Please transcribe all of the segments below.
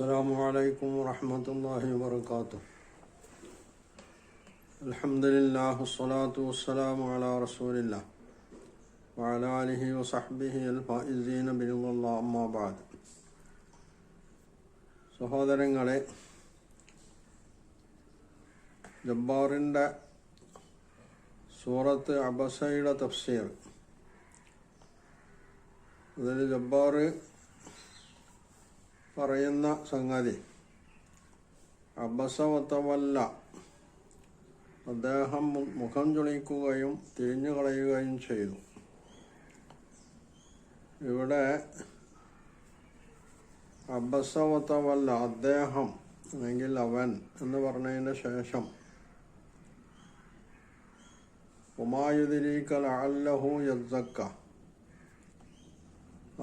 السلام عليكم ورحمة الله وبركاته. الحمد لله والصلاة والسلام على رسول الله وعلى آله وصحبه الفائزين برضا الله أما بعد. സഹോദരങ്ങളെ, ജബ്ബാറിൻ്റെ സൂറത്ത് അബസയുടെ തഫ്സീർ, അതിൽ ജബ്ബാർ പറയുന്ന സംഗതി അബസ വതവല്ല, അദ്ദേഹം മുഖം ചുളിക്കുകയും തിരിഞ്ഞു കളയുകയും ചെയ്തു. ഇവിടെ അബസ വതവല്ല, അദ്ദേഹം അല്ലെങ്കിൽ അവൻ എന്ന് പറഞ്ഞതിന് ശേഷം ഉമായുദിരീക ലഅല്ലഹു യസ്സക്ക,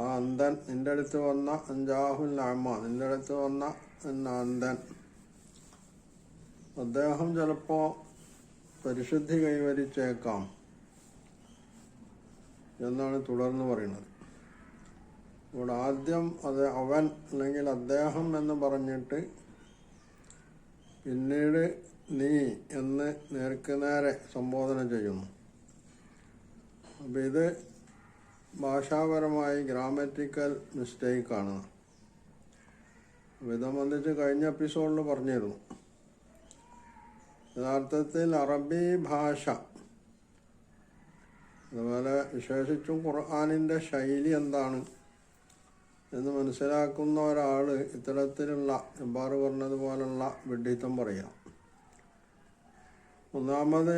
ആ അന്ധൻ നിന്റെ അടുത്ത് വന്ന അഞ്ചാഹുൽ അമ്മ, നിന്റെ അടുത്ത് വന്ന അന്ധൻ, അദ്ദേഹം ചിലപ്പോൾ പരിശുദ്ധി കൈവരിച്ചേക്കാം എന്നാണ് തുടർന്ന് പറയുന്നത്. ഇവിടെ ആദ്യം അത് അവൻ അല്ലെങ്കിൽ അദ്ദേഹം എന്ന് പറഞ്ഞിട്ട് പിന്നീട് നീ എന്ന് നേർക്കുനേരെ സംബോധന ചെയ്യുന്നു. അപ്പം ഇത് ഭാഷാപരമായി ഗ്രാമറ്റിക്കൽ മിസ്റ്റേക്കാണ്. ഇത് സംബന്ധിച്ച് കഴിഞ്ഞ എപ്പിസോഡിൽ പറഞ്ഞിരുന്നു. യഥാർത്ഥത്തിൽ അറബി ഭാഷ, അതുപോലെ വിശേഷിച്ചും ഖുർആനിൻ്റെ ശൈലി എന്താണ് എന്ന് മനസ്സിലാക്കുന്ന ഒരാൾ ഇത്തരത്തിലുള്ള ജബ്ബാർ പറഞ്ഞതുപോലുള്ള വിഡ്ഢിത്തം പറയാം. ഒന്നാമത്,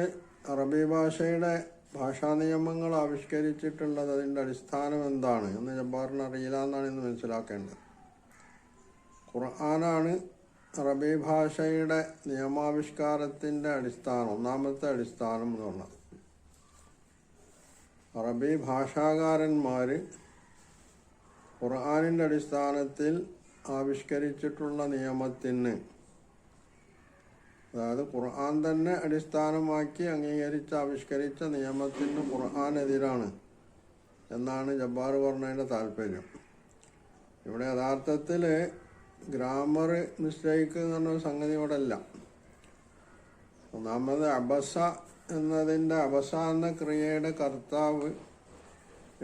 അറബി ഭാഷയുടെ ഭാഷാ നിയമങ്ങൾ ആവിഷ്കരിച്ചിട്ടുള്ളത് അതിൻ്റെ അടിസ്ഥാനം എന്താണ് എന്ന് ജബ്ബാറിന് അറിയില്ല എന്നാണ് ഇന്ന് മനസ്സിലാക്കേണ്ടത്. ഖുർആനാണ് അറബി ഭാഷയുടെ നിയമാവിഷ്കാരത്തിൻ്റെ അടിസ്ഥാനം, ഒന്നാമത്തെ അടിസ്ഥാനം എന്ന് പറഞ്ഞത്. അറബി ഭാഷാകാരന്മാർ ഖുർആനിൻ്റെ അടിസ്ഥാനത്തിൽ ആവിഷ്കരിച്ചിട്ടുള്ള നിയമത്തിന്, അതായത് ഖുർആൻ തന്നെ അടിസ്ഥാനമാക്കി അംഗീകരിച്ച് ആവിഷ്കരിച്ച നിയമത്തിന് ഖുർആനെതിരാണ് എന്നാണ് ജബ്ബാർ പറഞ്ഞതിൻ്റെ താല്പര്യം. ഇവിടെ യഥാർത്ഥത്തിൽ ഗ്രാമർ മിസ്റ്റേക്ക് എന്ന് പറഞ്ഞ സംഗതി ഇവിടെ അല്ല. ഒന്നാമത് അബസ എന്നതിൻ്റെ, അബസ എന്ന ക്രിയയുടെ കർത്താവ്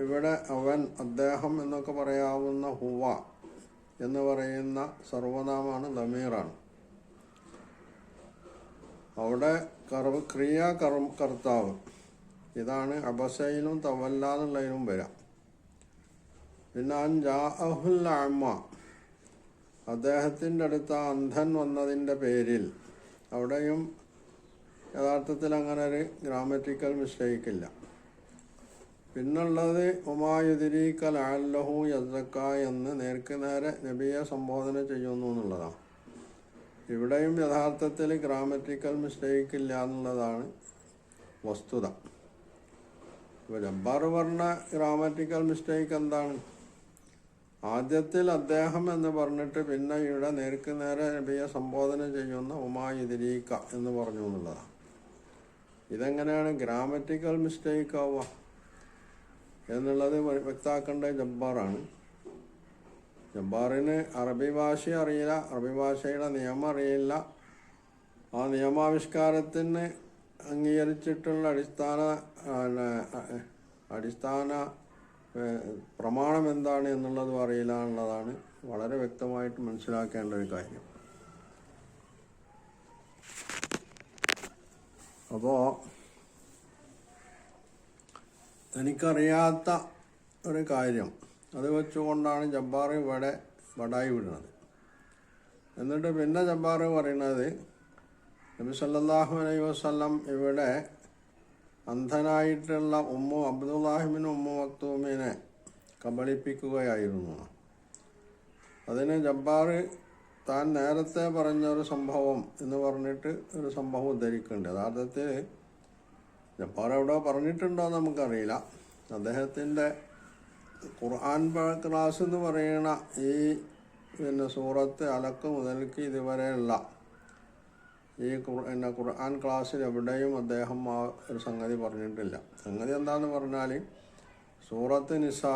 ഇവിടെ അവൻ, അദ്ദേഹം എന്നൊക്കെ പറയാവുന്ന ഹുവ എന്ന് പറയുന്ന സർവനാമാണ്, ദമീറാണ്. അവിടെ കർത്താവ് ഇതാണ് അബസയിലും തവല്ല എന്നുള്ളതിലും വരാം. പിന്നെ അൻജാഅഹുൽ അഅ്മ, അദ്ദേഹത്തിൻ്റെ അടുത്ത് അന്ധൻ വന്നതിൻ്റെ പേരിൽ, അവിടെയും യഥാർത്ഥത്തിൽ അങ്ങനെ ഒരു ഗ്രാമറ്റിക്കൽ മിസ്റ്റേക്ക് ഇല്ല. പിന്നുള്ളത് ഉമായുദിരീക ലഅല്ലഹു യസ്സക്ക എന്ന് നേർക്ക് നേരെ നബിയെ സംബോധന ചെയ്യുന്നു എന്നുള്ളതാണ്. ഇവിടെയും യഥാർത്ഥത്തിൽ ഗ്രാമറ്റിക്കൽ മിസ്റ്റേക്ക് ഇല്ല എന്നുള്ളതാണ് വസ്തുത. ഇപ്പോൾ ജബ്ബാർ പറഞ്ഞ ഗ്രാമറ്റിക്കൽ മിസ്റ്റേക്ക് എന്താണ്? ആദ്യത്തിൽ അദ്ദേഹം എന്ന് പറഞ്ഞിട്ട് പിന്നെ ഇവിടെ നേർക്ക് നേരെ നബിയെ സംബോധന ചെയ്യുന്ന ഉമായുദിരീക എന്ന് പറഞ്ഞു എന്നുള്ളതാണ്. ഇതെങ്ങനെയാണ് ഗ്രാമറ്റിക്കൽ മിസ്റ്റേക്ക് ആവുക എന്നുള്ളത് വ്യക്തമാക്കേണ്ട ജബ്ബാറാണ്. ജബ്ബാറിന് അറബി ഭാഷ അറിയില്ല, അറബി ഭാഷയുടെ നിയമം അറിയില്ല. ആ നിയമാവിഷ്കാരത്തിന് അംഗീകരിച്ചിട്ടുള്ള അടിസ്ഥാന പ്രമാണം എന്താണ് എന്നുള്ളതും അറിയില്ല എന്നുള്ളതാണ് വളരെ വ്യക്തമായിട്ട് മനസ്സിലാക്കേണ്ട ഒരു കാര്യം. അപ്പോൾ എനിക്കറിയാത്ത ഒരു കാര്യം അത് വെച്ചുകൊണ്ടാണ് ജബ്ബാർ ഇവിടെ വടായി വിടുന്നത്. എന്നിട്ട് പിന്നെ ജബ്ബാർ പറയുന്നത്, നബി സല്ലല്ലാഹു അലൈഹി വസല്ലം ഇവിടെ അന്ധനായിട്ടുള്ള അബ്ദുല്ലാഹിബ്നു മക്തൂമിനെ കബളിപ്പിക്കുകയായിരുന്നു. അതിന് ജബ്ബാർ താൻ നേരത്തെ പറഞ്ഞൊരു സംഭവം എന്ന് പറഞ്ഞിട്ട് ഒരു സംഭവം ഉദ്ധരിക്കുന്നുണ്ട്. യഥാർത്ഥത്തിൽ ജബ്ബാർ എവിടെ പറഞ്ഞിട്ടുണ്ടോ നമുക്കറിയില്ല. അദ്ദേഹത്തിൻ്റെ ഖുർആൻ ക്ലാസ് എന്ന് പറയുന്ന ഈ സൂറത്ത് അലക്ക് മുതൽക്ക് ഇതുവരെയുള്ള ഈ ഖുർആൻ ക്ലാസ്സിൽ എവിടെയും അദ്ദേഹം ആ ഒരു സംഗതി പറഞ്ഞിട്ടില്ല. സംഗതി എന്താണെന്ന് പറഞ്ഞാൽ, സൂറത്ത് നിസാ,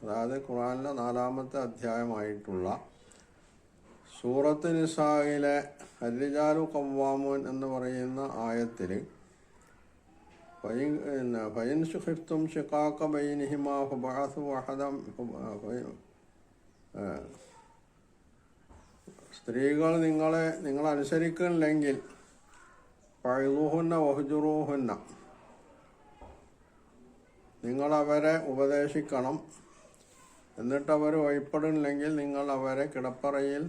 അതായത് ഖുർആനിലെ 4-ാമത്തെ അധ്യായമായിട്ടുള്ള സൂറത്ത് നിസായിലെ അർരിജാലു ഖവ്വാമൂൻ എന്ന് പറയുന്ന ആയത്തിൽ ഫൈൻ ഖിഫ്തും ശിഖാഖ ബൈനിഹിമാ ഫബഅസു വഹദം, സ്ത്രീകൾ നിങ്ങൾ അനുസരിക്കുന്നില്ലെങ്കിൽ ഫഇദൂഹുന്ന വഹ്ജുറൂഹുന്ന, നിങ്ങളവരെ ഉപദേശിക്കണം. എന്നിട്ട് അവർ വഴിപ്പെടുന്നില്ലെങ്കിൽ നിങ്ങൾ അവരെ കിടപ്പറയിൽ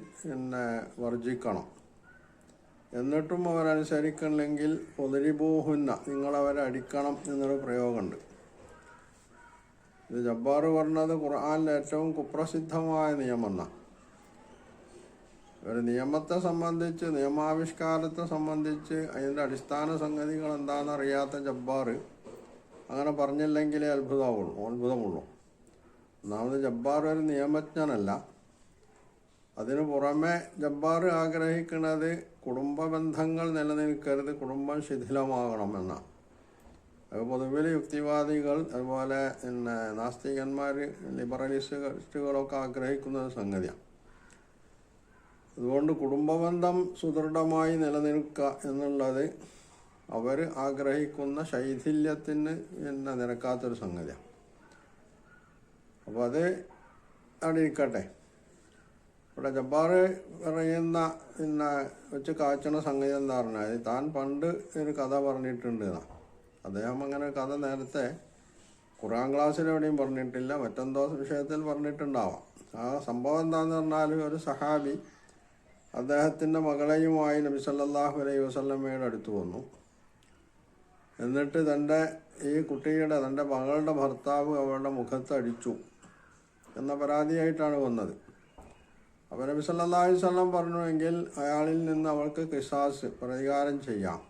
വർജിക്കണം. എന്നിട്ടും അവരനുസരിക്കുന്നില്ലെങ്കിൽ ഒതിരിബൂഹുന്ന, നിങ്ങളവരെ അടിക്കണം എന്നൊരു പ്രയോഗമുണ്ട്. ഇത് ജബ്ബാർ പറഞ്ഞത് ഖുർആനിലെ ഏറ്റവും കുപ്രസിദ്ധമായ നിയമമെന്നാണ്. ഒരു നിയമത്തെ സംബന്ധിച്ച്, നിയമാവിഷ്കാരത്തെ സംബന്ധിച്ച് അതിൻ്റെ അടിസ്ഥാന സംഗതികൾ എന്താണെന്ന് അറിയാത്ത ജബ്ബാർ അങ്ങനെ പറഞ്ഞില്ലെങ്കിലേ അത്ഭുതമുള്ളൂ. ഒന്നാമത് ജബ്ബാർ ഒരു നിയമജ്ഞനല്ല. അതിനു പുറമെ ജബ്ബാർ ആഗ്രഹിക്കുന്നത് കുടുംബ ബന്ധങ്ങൾ നിലനിൽക്കരുത്, കുടുംബം ശിഥിലമാകണം എന്നാണ്. അത് പൊതുവിൽ യുക്തിവാദികൾ, അതുപോലെ നാസ്തികന്മാർ, ലിബറലിസ്റ്റുകളൊക്കെ ആഗ്രഹിക്കുന്ന ഒരു സംഗതിയാണ്. അതുകൊണ്ട് കുടുംബബന്ധം സുദൃഢമായി നിലനിൽക്കുക എന്നുള്ളത് അവർ ആഗ്രഹിക്കുന്ന ശൈഥില്യത്തിന് നിരക്കാത്തൊരു സംഗതിയാണ്. അപ്പോൾ അത് അവിടെ ഇരിക്കട്ടെ. ഇവിടെ ജബ്ബാർ പറയുന്ന വെച്ച് കാച്ചണ സംഗതി എന്താ പറഞ്ഞാൽ, താൻ പണ്ട് ഒരു കഥ പറഞ്ഞിട്ടുണ്ട് എന്നാണ്. അദ്ദേഹം അങ്ങനെ കഥ നേരത്തെ ഖുർആൻ ക്ലാസ്സിലെവിടെയും പറഞ്ഞിട്ടില്ല, മറ്റെന്തോ വിഷയത്തിൽ പറഞ്ഞിട്ടുണ്ടാവാം. ആ സംഭവം എന്താണെന്ന് പറഞ്ഞാൽ, ഒരു സഹാബി അദ്ദേഹത്തിൻ്റെ മകളെയുമായി നബി സല്ലല്ലാഹു അലൈഹി വസല്ലമയുടെ അടുത്ത് വന്നു. എന്നിട്ട് തൻ്റെ മകളുടെ ഭർത്താവ് അവളുടെ മുഖത്ത് അടിച്ചു എന്ന പരാതിയായിട്ടാണ് വന്നത്. അപ്പോൾ നബി സല്ലല്ലാഹു അലൈഹി വസല്ലം പറഞ്ഞുവെങ്കിൽ അയാളിൽ നിന്ന് അവൾക്ക് ഖിസാസ്, പ്രതികാരം ചെയ്യാം.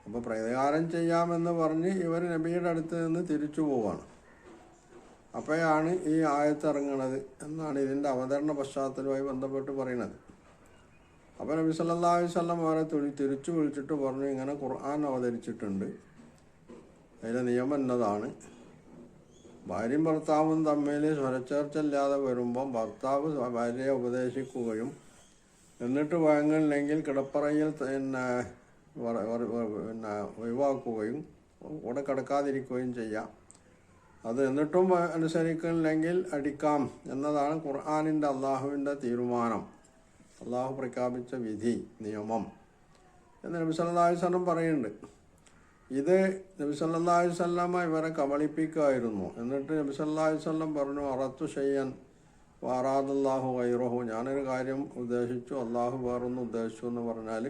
അപ്പോൾ പ്രതികാരം ചെയ്യാമെന്ന് പറഞ്ഞ് ഇവർ നബിയുടെ അടുത്ത് നിന്ന് തിരിച്ചു പോവാണ്. അപ്പോഴാണ് ഈ ആയത്ത് ഇറങ്ങുന്നത് എന്നാണ് ഇതിൻ്റെ അവതരണ പശ്ചാത്തലവുമായി ബന്ധപ്പെട്ട് പറയുന്നത്. അപ്പോൾ നബി സല്ലല്ലാഹു അലൈഹി വസല്ലം അവരെ തിരിച്ചു വിളിച്ചിട്ട് പറഞ്ഞു, ഇങ്ങനെ ഖുർആൻ അവതരിച്ചിട്ടുണ്ട്, അതിലെ നിയമം എന്നതാണ്, ഭാര്യയും ഭർത്താവും തമ്മിൽ സ്വരച്ചേർച്ചയില്ലാതെ വരുമ്പം ഭർത്താവ് ഭാര്യയെ ഉപദേശിക്കുകയും എന്നിട്ട് വഴങ്ങില്ലെങ്കിൽ കിടപ്പറയിൽ ഒഴിവാക്കുകയും കൂടെ കിടക്കാതിരിക്കുകയും ചെയ്യാം. അത് എന്നിട്ടും അനുസരിക്കുന്നില്ലെങ്കിൽ അടിക്കാം എന്നതാണ് ഖുർആനിൻ്റെ, അള്ളാഹുവിൻ്റെ തീരുമാനം, അള്ളാഹു പ്രഖ്യാപിച്ച വിധി, നിയമം എന്ന് നബി സല്ലല്ലാഹു അലൈഹി വസല്ലം പറയുന്നുണ്ട്. ഇത് നബി സല്ലല്ലാഹു അലൈഹി വസല്ലം ഇവരെ കബളിപ്പിക്കുമായിരുന്നു. എന്നിട്ട് നബി സല്ലല്ലാഹു അലൈഹി വസല്ലം പറഞ്ഞു, അറത്തു ഷൈഅൻ വഅറാദല്ലാഹു ഗൈറഹു, ഞാനൊരു കാര്യം ഉദ്ദേശിച്ചു, അള്ളാഹു വേറൊന്നും ഉദ്ദേശിച്ചു എന്ന് പറഞ്ഞാൽ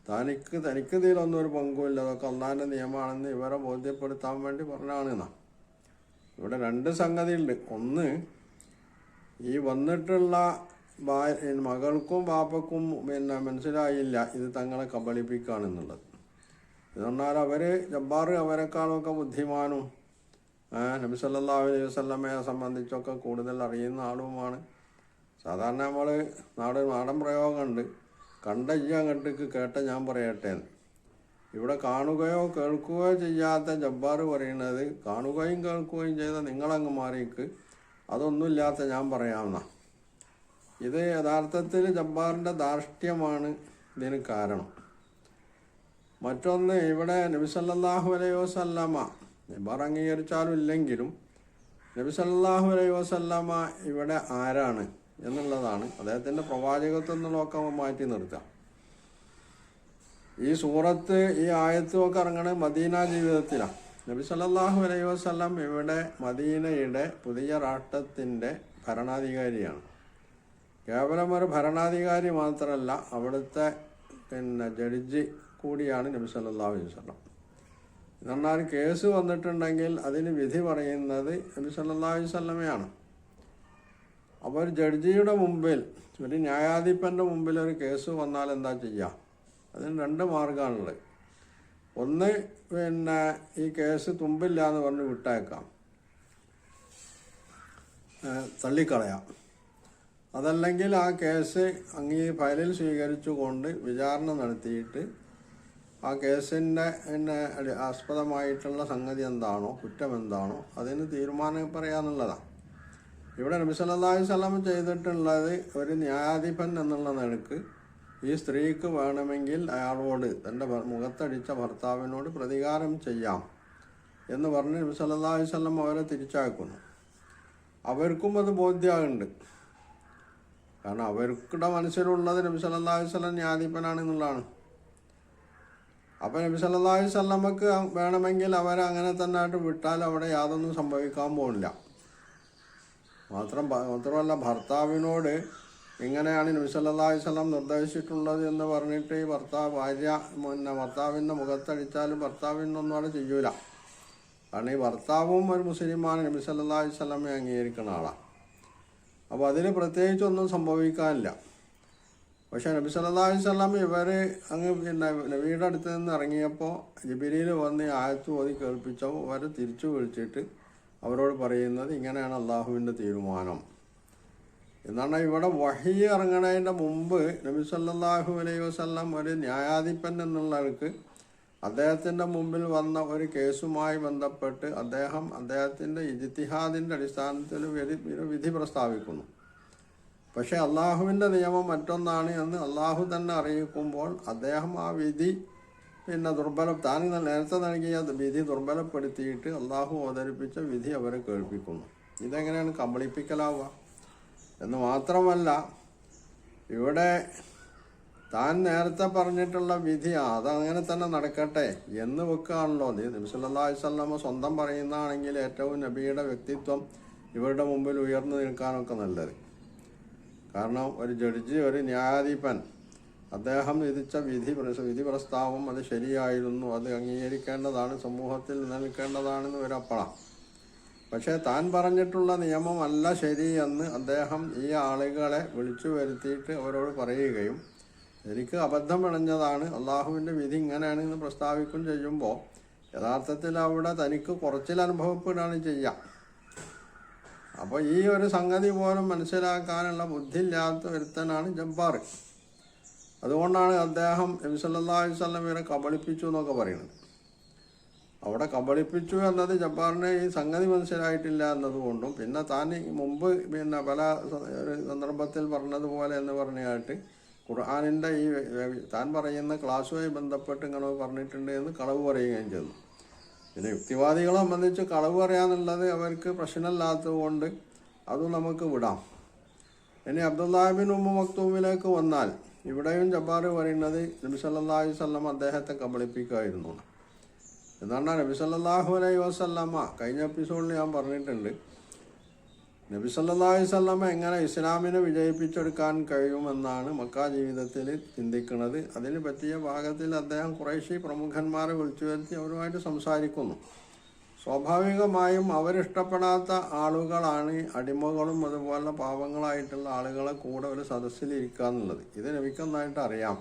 തനിക്ക് ഇതിലൊന്നും ഒരു പങ്കുമില്ല, അതൊക്കെ അള്ളാഹിൻ്റെ നിയമമാണെന്ന് ഇവരെ ബോധ്യപ്പെടുത്താൻ വേണ്ടി പറഞ്ഞാണെന്നാണ്. ഇവിടെ രണ്ട് സംഗതിയുണ്ട്. ഒന്ന്, ഈ വന്നിട്ടുള്ള മകൾക്കും ബാപ്പക്കും മനസ്സിലായില്ല ഇത് തങ്ങളെ കബളിപ്പിക്കുകയാണെന്നുള്ളത്. എന്ന് പറഞ്ഞാൽ അവർ ജബ്ബാർ അവരെക്കാളൊക്കെ ബുദ്ധിമാനും നബി സല്ലല്ലാഹു അലൈഹി വസല്ലമയെ സംബന്ധിച്ചൊക്കെ കൂടുതൽ അറിയുന്ന ആളുമാണ്. സാധാരണ നമ്മൾ നാടൻ പ്രയോഗമുണ്ട്, കണ്ട അങ്ങോട്ടേക്ക് കേട്ട ഞാൻ പറയട്ടെ എന്ന്. ഇവിടെ കാണുകയോ കേൾക്കുകയോ ചെയ്യാത്ത ജബ്ബാർ പറയുന്നത്, കാണുകയും കേൾക്കുകയും ചെയ്ത നിങ്ങളങ്ങ് മാറിക്ക്, അതൊന്നുമില്ലാത്ത ഞാൻ പറയാമെന്ന. ഇത് യഥാർത്ഥത്തിൽ ജബ്ബാറിൻ്റെ ധാർഷ്ട്യമാണ് ഇതിന് കാരണം. മറ്റൊന്ന്, ഇവിടെ നബി സല്ലല്ലാഹു അലൈഹി വസല്ലമ ജബ്ബാർ അംഗീകരിച്ചാലും ഇല്ലെങ്കിലും നബി സല്ലല്ലാഹു അലൈഹി വസല്ലമ ഇവിടെ ആരാണ് എന്നുള്ളതാണ്. അദ്ദേഹത്തിൻ്റെ പ്രവാചകത്വം എന്നുള്ളതൊക്കെ മാറ്റി നിർത്താം. ഈ സൂറത്ത്, ഈ ആയത്തുമൊക്കെ ഇറങ്ങണത് മദീന ജീവിതത്തിലാണ്. നബി സല്ലല്ലാഹു അലൈഹി വസല്ലം ഇവിടെ മദീനയുടെ പുതിയ രാഷ്ട്രത്തിൻ്റെ ഭരണാധികാരിയാണ്. കേവലം ഒരു ഭരണാധികാരി മാത്രമല്ല, അവിടുത്തെ ജഡ്ജി കൂടിയാണ് നബി സല്ലല്ലാഹു അലൈഹി വസല്ലം. എന്ന് പറഞ്ഞാൽ കേസ് വന്നിട്ടുണ്ടെങ്കിൽ അതിന് വിധി പറയുന്നത് നബി സല്ലല്ലാഹു അലൈഹി വസല്ലമയാണ്. അപ്പോൾ ഒരു ജഡ്ജിയുടെ മുമ്പിൽ, ഒരു ന്യായാധിപൻ്റെ മുമ്പിൽ ഒരു കേസ് വന്നാൽ എന്താ ചെയ്യുക? അതിന് രണ്ട് മാർഗമാണുള്ളത്. ഒന്ന്, ഈ കേസ് തുമ്പില്ല എന്ന് പറഞ്ഞ് വിട്ടേക്കാം, തള്ളിക്കളയാം. അതല്ലെങ്കിൽ ആ കേസ് ഫയലിൽ സ്വീകരിച്ചുകൊണ്ട് വിചാരണ നടത്തിയിട്ട് ആ കേസിൻ്റെ ആസ്പദമായിട്ടുള്ള സംഗതി എന്താണോ, കുറ്റം എന്താണോ, അതിന് തീരുമാനം പറയാന്നുള്ളതാണ്. ഇവിടെ നബി സല്ലല്ലാഹു അലൈഹി വസല്ലം ചെയ്തിട്ടുള്ളത് ഒരു ന്യായാധിപൻ എന്നുള്ള നിലക്ക് ഈ സ്ത്രീക്ക് വേണമെങ്കിൽ അയാളോട് തൻ്റെ മുഖത്തടിച്ച ഭർത്താവിനോട് പ്രതികാരം ചെയ്യാം എന്ന് പറഞ്ഞ് നബി സല്ലല്ലാഹു അലൈഹി വസല്ലം അവരെ തിരിച്ചാക്കുന്നു. അവർക്കും അത് ബോധ്യമാകുന്നുണ്ട്. കാരണം അവർക്കുടെ മനസ്സിലുള്ളത് നബി സല്ലല്ലാഹു അലൈഹി വസല്ലം ന്യായാധിപനാണ് എന്നുള്ളതാണ്. അപ്പം നബി സല്ലല്ലാഹു അലൈഹി വസല്ലമക്ക് വേണമെങ്കിൽ അവരെ അങ്ങനെ തന്നെ ആയിട്ട് വിട്ടാൽ അവിടെ യാതൊന്നും സംഭവിക്കാൻ പോകുന്നില്ല. മാത്രമല്ല ഭർത്താവിനോട് ഇങ്ങനെയാണ് നബി സല്ലല്ലാഹു അലൈഹി വസല്ലം നിർദ്ദേശിച്ചിട്ടുള്ളത് എന്ന് പറഞ്ഞിട്ട് ഈ ഭർത്താവിൻ്റെ മുഖത്തടിച്ചാലും ഭർത്താവിനൊന്നും അവിടെ ചെയ്യൂല. കാരണം ഈ ഭർത്താവും ഒരു മുസ്ലിമാണ്, നബി സല്ലല്ലാഹു അലൈഹി വസല്ലമയെ അംഗീകരിക്കുന്ന ആളാണ്. അപ്പോൾ അതിന് പ്രത്യേകിച്ചൊന്നും സംഭവിക്കാനില്ല. പക്ഷേ നബി സല്ലല്ലാഹു അലൈഹി വസല്ലം ഇവർ അങ്ങ് നബിയുടെ അടുത്ത് നിന്ന് ഇറങ്ങിയപ്പോൾ ജിബ്രീൽ വന്ന് ആയത്ത് ഓതി കേൾപ്പിച്ചപ്പോൾ അവർ തിരിച്ചു വിളിച്ചിട്ട് അവരോട് പറയുന്നത് ഇങ്ങനെയാണ് അള്ളാഹുവിൻ്റെ തീരുമാനം എന്നാണ്. ഇവിടെ വഹി ഇറങ്ങണതിൻ്റെ മുമ്പ് നബി സല്ലല്ലാഹു അലൈഹി വസല്ലം ഒരു ന്യായാധിപൻ എന്നുള്ളവർക്ക് അദ്ദേഹത്തിൻ്റെ മുമ്പിൽ വന്ന ഒരു കേസുമായി ബന്ധപ്പെട്ട് അദ്ദേഹത്തിൻ്റെ ഇജ്തിഹാദിൻ്റെ അടിസ്ഥാനത്തിൽ വിധി പ്രസ്താവിക്കുന്നു. പക്ഷേ അള്ളാഹുവിൻ്റെ നിയമം മറ്റൊന്നാണ് എന്ന് അള്ളാഹു തന്നെ അറിയിക്കുമ്പോൾ അദ്ദേഹം ആ വിധി താൻ നേരത്തെ നൽകിയ വിധി ദുർബലപ്പെടുത്തിയിട്ട് അള്ളാഹു അവതരിപ്പിച്ച വിധി അവരെ കേൾപ്പിക്കുന്നു. ഇതെങ്ങനെയാണ് കബളിപ്പിക്കലാവുക? എന്ന് മാത്രമല്ല ഇവിടെ താൻ നേരത്തെ പറഞ്ഞിട്ടുള്ള വിധി അതങ്ങനെ തന്നെ നടക്കട്ടെ എന്ന് വെക്കുകയാണല്ലോ. നബി സല്ലല്ലാഹു അലൈഹി വസല്ലം സ്വന്തം പറയുന്നതാണെങ്കിൽ ഏറ്റവും നബിയുടെ വ്യക്തിത്വം ഇവരുടെ മുമ്പിൽ ഉയർന്നു നിൽക്കാനൊക്കെ നല്ലത്. കാരണം ഒരു ജഡ്ജി, ഒരു ന്യായാധിപൻ, അദ്ദേഹം വിധിച്ച വിധി പ്രസ്താവം അത് ശരിയായിരുന്നു, അത് അംഗീകരിക്കേണ്ടതാണ്, സമൂഹത്തിൽ നിലനിൽക്കേണ്ടതാണെന്ന് ഒരപ്പളാണ്. പക്ഷേ താൻ പറഞ്ഞിട്ടുള്ള നിയമമല്ല ശരിയെന്ന് അദ്ദേഹം ഈ ആളുകളെ വിളിച്ചു വരുത്തിയിട്ട് അവരോട് പറയുകയും എനിക്ക് അബദ്ധം പിണഞ്ഞതാണ്, അള്ളാഹുവിൻ്റെ വിധി ഇങ്ങനെയാണെന്ന് പ്രസ്താവിക്കുകയും ചെയ്യുമ്പോൾ യഥാർത്ഥത്തിൽ അവിടെ തനിക്ക് കുറച്ചിൽ അനുഭവപ്പെടുകയാണ് ചെയ്യുക. അപ്പോൾ ഈ ഒരു സംഗതി പോലും മനസ്സിലാക്കാനുള്ള ബുദ്ധിയില്ലാത്ത ഒരുത്തനാണ് ജബ്ബാർ. അതുകൊണ്ടാണ് അദ്ദേഹം നബി സല്ലല്ലാഹു അലൈഹി വസല്ലമയെ കബളിപ്പിച്ചു എന്നൊക്കെ പറയുന്നത്. അവിടെ കബളിപ്പിച്ചു എന്നത് ജബ്ബാറിനെ ഈ സംഗതി മനസ്സിലായിട്ടില്ല എന്നതുകൊണ്ടും പിന്നെ താൻ മുമ്പ് പല ഒരു സന്ദർഭത്തിൽ പറഞ്ഞതുപോലെ എന്ന് പറഞ്ഞായിട്ട് ഖുർആനിൻ്റെ ഈ താൻ പറയുന്ന ക്ലാസ്സുമായി ബന്ധപ്പെട്ട് ഇങ്ങനെ പറഞ്ഞിട്ടുണ്ട് എന്ന് കളവ് പറയുകയും ചെയ്തു. പിന്നെ യുക്തിവാദികളെ സംബന്ധിച്ച് കളവ് പറയാന്നുള്ളത് അവർക്ക് പ്രശ്നമില്ലാത്തത് കൊണ്ട് അതും നമുക്ക് വിടാം. ഇനി അബ്ദുല്ലാഹി ബിൻ ഉമ്മു മക്തൂമിലേക്ക് വന്നാൽ ഇവിടെയും ജബ്ബാർ പറയുന്നത് നബി സല്ലല്ലാഹു അലൈഹി വസല്ലം അദ്ദേഹത്തെ കബളിപ്പിക്കുമായിരുന്നു എന്നാണ്. നബി സല്ലല്ലാഹു അലൈഹി വസല്ലമ കഴിഞ്ഞ എപ്പിസോഡിൽ ഞാൻ പറഞ്ഞിട്ടുണ്ട്, നബി സല്ലല്ലാഹു അലൈഹി വസല്ലമ എങ്ങനെ ഇസ്ലാമിനെ വിജയിപ്പിച്ചെടുക്കാൻ കഴിയുമെന്നാണ് മക്ക ജീവിതത്തിൽ ചിന്തിക്കുന്നത്. അതിന് പറ്റിയ ഭാഗത്തിൽ അദ്ദേഹം ഖുറൈശി പ്രമുഖന്മാരെ വിളിച്ചു വരുത്തി അവരുമായിട്ട് സംസാരിക്കുന്നു. സ്വാഭാവികമായും അവരിഷ്ടപ്പെടാത്ത ആളുകളാണ് അടിമകളും അതുപോലെ പാവങ്ങളായിട്ടുള്ള ആളുകളെ കൂടെ ഒരു സദസ്സിലിരിക്കുക എന്നുള്ളത്. ഇത് നബിക്കൊന്നായിട്ട് അറിയാം.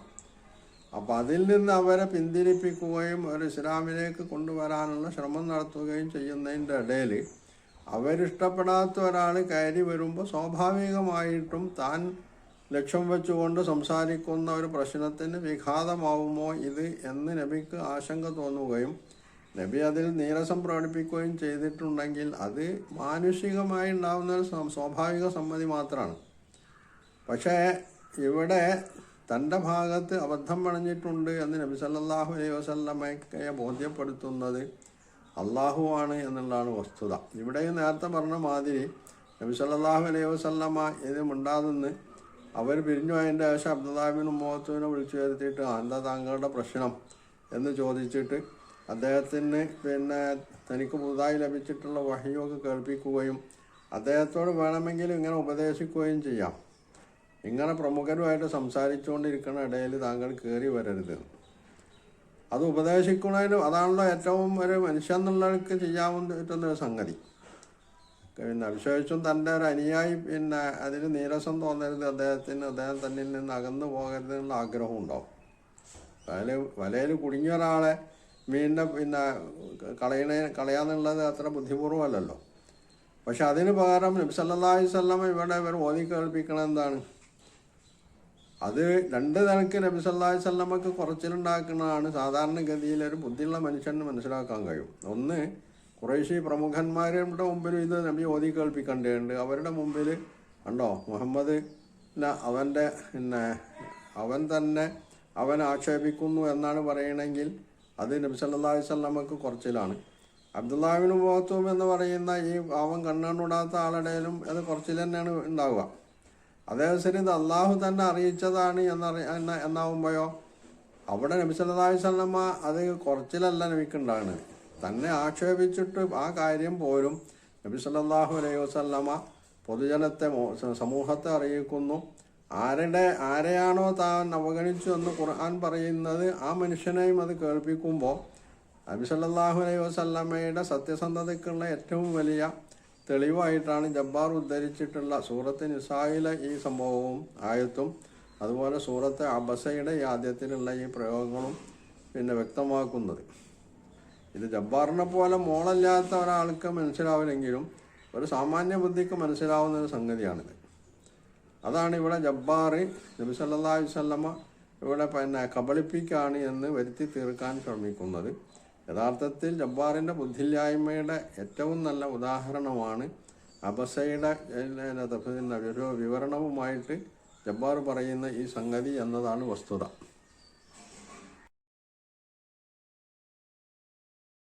അപ്പം അതിൽ നിന്ന് അവരെ പിന്തിരിപ്പിക്കുകയും ഒരു ഇസ്ലാമിലേക്ക് കൊണ്ടുവരാനുള്ള ശ്രമം നടത്തുകയും ചെയ്യുന്നതിൻ്റെ ഇടയിൽ അവരിഷ്ടപ്പെടാത്ത ഒരാൾ കയറി വരുമ്പോൾ സ്വാഭാവികമായിട്ടും താൻ ലക്ഷ്യം വെച്ചുകൊണ്ട് സംസാരിക്കുന്ന ഒരു പ്രശ്നത്തിന് വിഘാതമാവുമോ ഇത് എന്ന് നബിക്ക് ആശങ്ക തോന്നുകയും നബി അതിൽ നീരസം പ്രകടിപ്പിക്കുകയും ചെയ്തിട്ടുണ്ടെങ്കിൽ അത് മാനുഷികമായി ഉണ്ടാകുന്ന ഒരു സ്വാഭാവിക സമ്മതി മാത്രമാണ്. പക്ഷേ ഇവിടെ തൻ്റെ ഭാഗത്ത് അബദ്ധം പണഞ്ഞിട്ടുണ്ട് എന്ന് നബി സല്ലല്ലാഹു അലൈഹി വസല്ലമയെ ബോധ്യപ്പെടുത്തുന്നത് അള്ളാഹുവാണ് എന്നുള്ളതാണ് വസ്തുത. ഇവിടെയും നേരത്തെ പറഞ്ഞ മാതിരി നബി സല്ലല്ലാഹു അലൈഹി വസല്ലമ ഇത് മിണ്ടാതെന്ന് അവർ പിരിഞ്ഞു പോയതിൻ്റെ ശേഷം അബ്ദുല്ലാഹി ബിൻ ഉമ്മു മക്തൂമിനെ വിളിച്ചു വരുത്തിയിട്ട് എന്താ താങ്കളുടെ പ്രശ്നം എന്ന് ചോദിച്ചിട്ട് അദ്ദേഹത്തിന് തനിക്ക് പുതുതായി ലഭിച്ചിട്ടുള്ള വഹ്യൊക്കെ കേൾപ്പിക്കുകയും അദ്ദേഹത്തോട് വേണമെങ്കിൽ ഇങ്ങനെ ഉപദേശിക്കുകയും ചെയ്യാം. ഇങ്ങനെ പ്രമുഖരുമായിട്ട് സംസാരിച്ചുകൊണ്ടിരിക്കുന്ന ഇടയിൽ താങ്കൾ കയറി വരരുത്. അത് ഉപദേശിക്കുന്നതിന് അതാണല്ലോ ഏറ്റവും ഒരു മനുഷ്യൻ എന്നുള്ളവർക്ക് ചെയ്യാവുന്നൊരു സംഗതി. വിശേഷിച്ചും തൻ്റെ ഒരു അനുയായി അതിന് നീരസം തോന്നരുത്, അദ്ദേഹം തന്നിൽ നിന്ന് അകന്നു പോകരുത് എന്നുള്ള ആഗ്രഹം ഉണ്ടാവും. വലയിൽ കുടുങ്ങിയ ഒരാളെ മീനിനെ കളയാന്നുള്ളത് അത്ര ബുദ്ധിപൂർവ്വമല്ലല്ലോ. പക്ഷെ അതിന് പകരം നബി സല്ലല്ലാഹു അലൈഹി വസല്ലം ഇവിടെ ഇവർ ഓതി കേൾപ്പിക്കണം എന്താണ്? അത് രണ്ട് നിലക്ക് നബി സല്ലല്ലാഹു അലൈഹി വസല്ലമക്ക് കുറച്ചിലുണ്ടാക്കുന്നതാണ് സാധാരണഗതിയിൽ ഒരു ബുദ്ധിയുള്ള മനുഷ്യന് മനസ്സിലാക്കാൻ കഴിയും. ഒന്ന്, ഖുറൈശി പ്രമുഖന്മാരുടെ മുമ്പിൽ ഇത് നബി ഓതി കേൾപ്പിക്കേണ്ടതുണ്ട്. അവരുടെ മുമ്പിൽ കണ്ടോ മുഹമ്മദ് അവൻ്റെ അവൻ തന്നെ അവൻ ആക്ഷേപിക്കുന്നു എന്നാണ് പറയണമെങ്കിൽ അത് നബി സല്ലല്ലാഹു അലൈഹി വസല്ലമക്ക് കുറച്ചിലാണ്. അബ്ദുല്ലാഹിബ്നു മക്തൂം എന്ന് പറയുന്ന ഈ അവൻ കണ്ണുകൂടാത്ത ആളുടെയിലും അത് കുറച്ചിൽ തന്നെയാണ് ഉണ്ടാവുക. അതേസരി ഇത് അള്ളാഹു തന്നെ അറിയിച്ചതാണ് എന്നാവുമ്പോഴോ അവിടെ നബി സല്ലല്ലാഹു അലൈഹി വസല്ലമ അത് കുറച്ചിലല്ല നബിക്കുണ്ടാകുന്നത്. തന്നെ ആക്ഷേപിച്ചിട്ട് ആ കാര്യം പോലും നബി സല്ലല്ലാഹു അലൈഹി വസല്ലമ പൊതുജനത്തെ സമൂഹത്തെ അറിയിക്കുന്നു. ആരെയാണോ താൻ അവഗണിച്ചു എന്ന് ഖുർആൻ പറയുന്നത് ആ മനുഷ്യനെയും അത് കേൾപ്പിക്കുമ്പോൾ നബി സല്ലല്ലാഹു അലൈഹി വസല്ലമയുടെ സത്യസന്ധതയ്ക്കുള്ള ഏറ്റവും വലിയ തെളിവായിട്ടാണ് ജബ്ബാർ ഉദ്ധരിച്ചിട്ടുള്ള സൂറത്ത് നിസായിലെ ഈ സംഭവവും ആയത്തും അതുപോലെ സൂറത്ത് അബസയുടെ ഈ ആദ്യത്തിലുള്ള ഈ പ്രയോഗങ്ങളും വ്യക്തമാക്കുന്നത്. ഇത് ജബ്ബാറിനെ പോലെ മോളല്ലാത്ത ഒരാൾക്ക് മനസ്സിലാവില്ലെങ്കിലും ഒരു സാമാന്യ ബുദ്ധിക്ക് മനസ്സിലാവുന്ന ഒരു സംഗതിയാണിത്. അതാണ് ഇവിടെ ജബ്ബാർ നബി സല്ലല്ലാഹു അലൈഹി വസല്ലമ ഇവിടെ കബളിപ്പിക്കാണ് എന്ന് വരുത്തി തീർക്കാൻ ശ്രമിക്കുന്നത്. യഥാർത്ഥത്തിൽ ജബ്ബാറിൻ്റെ ബുദ്ധിയില്ലായ്മയുടെ ഏറ്റവും നല്ല ഉദാഹരണമാണ് അബസയുടെ വിവരണവുമായിട്ട് ജബ്ബാർ പറയുന്ന ഈ സംഗതി എന്നതാണ് വസ്തുത.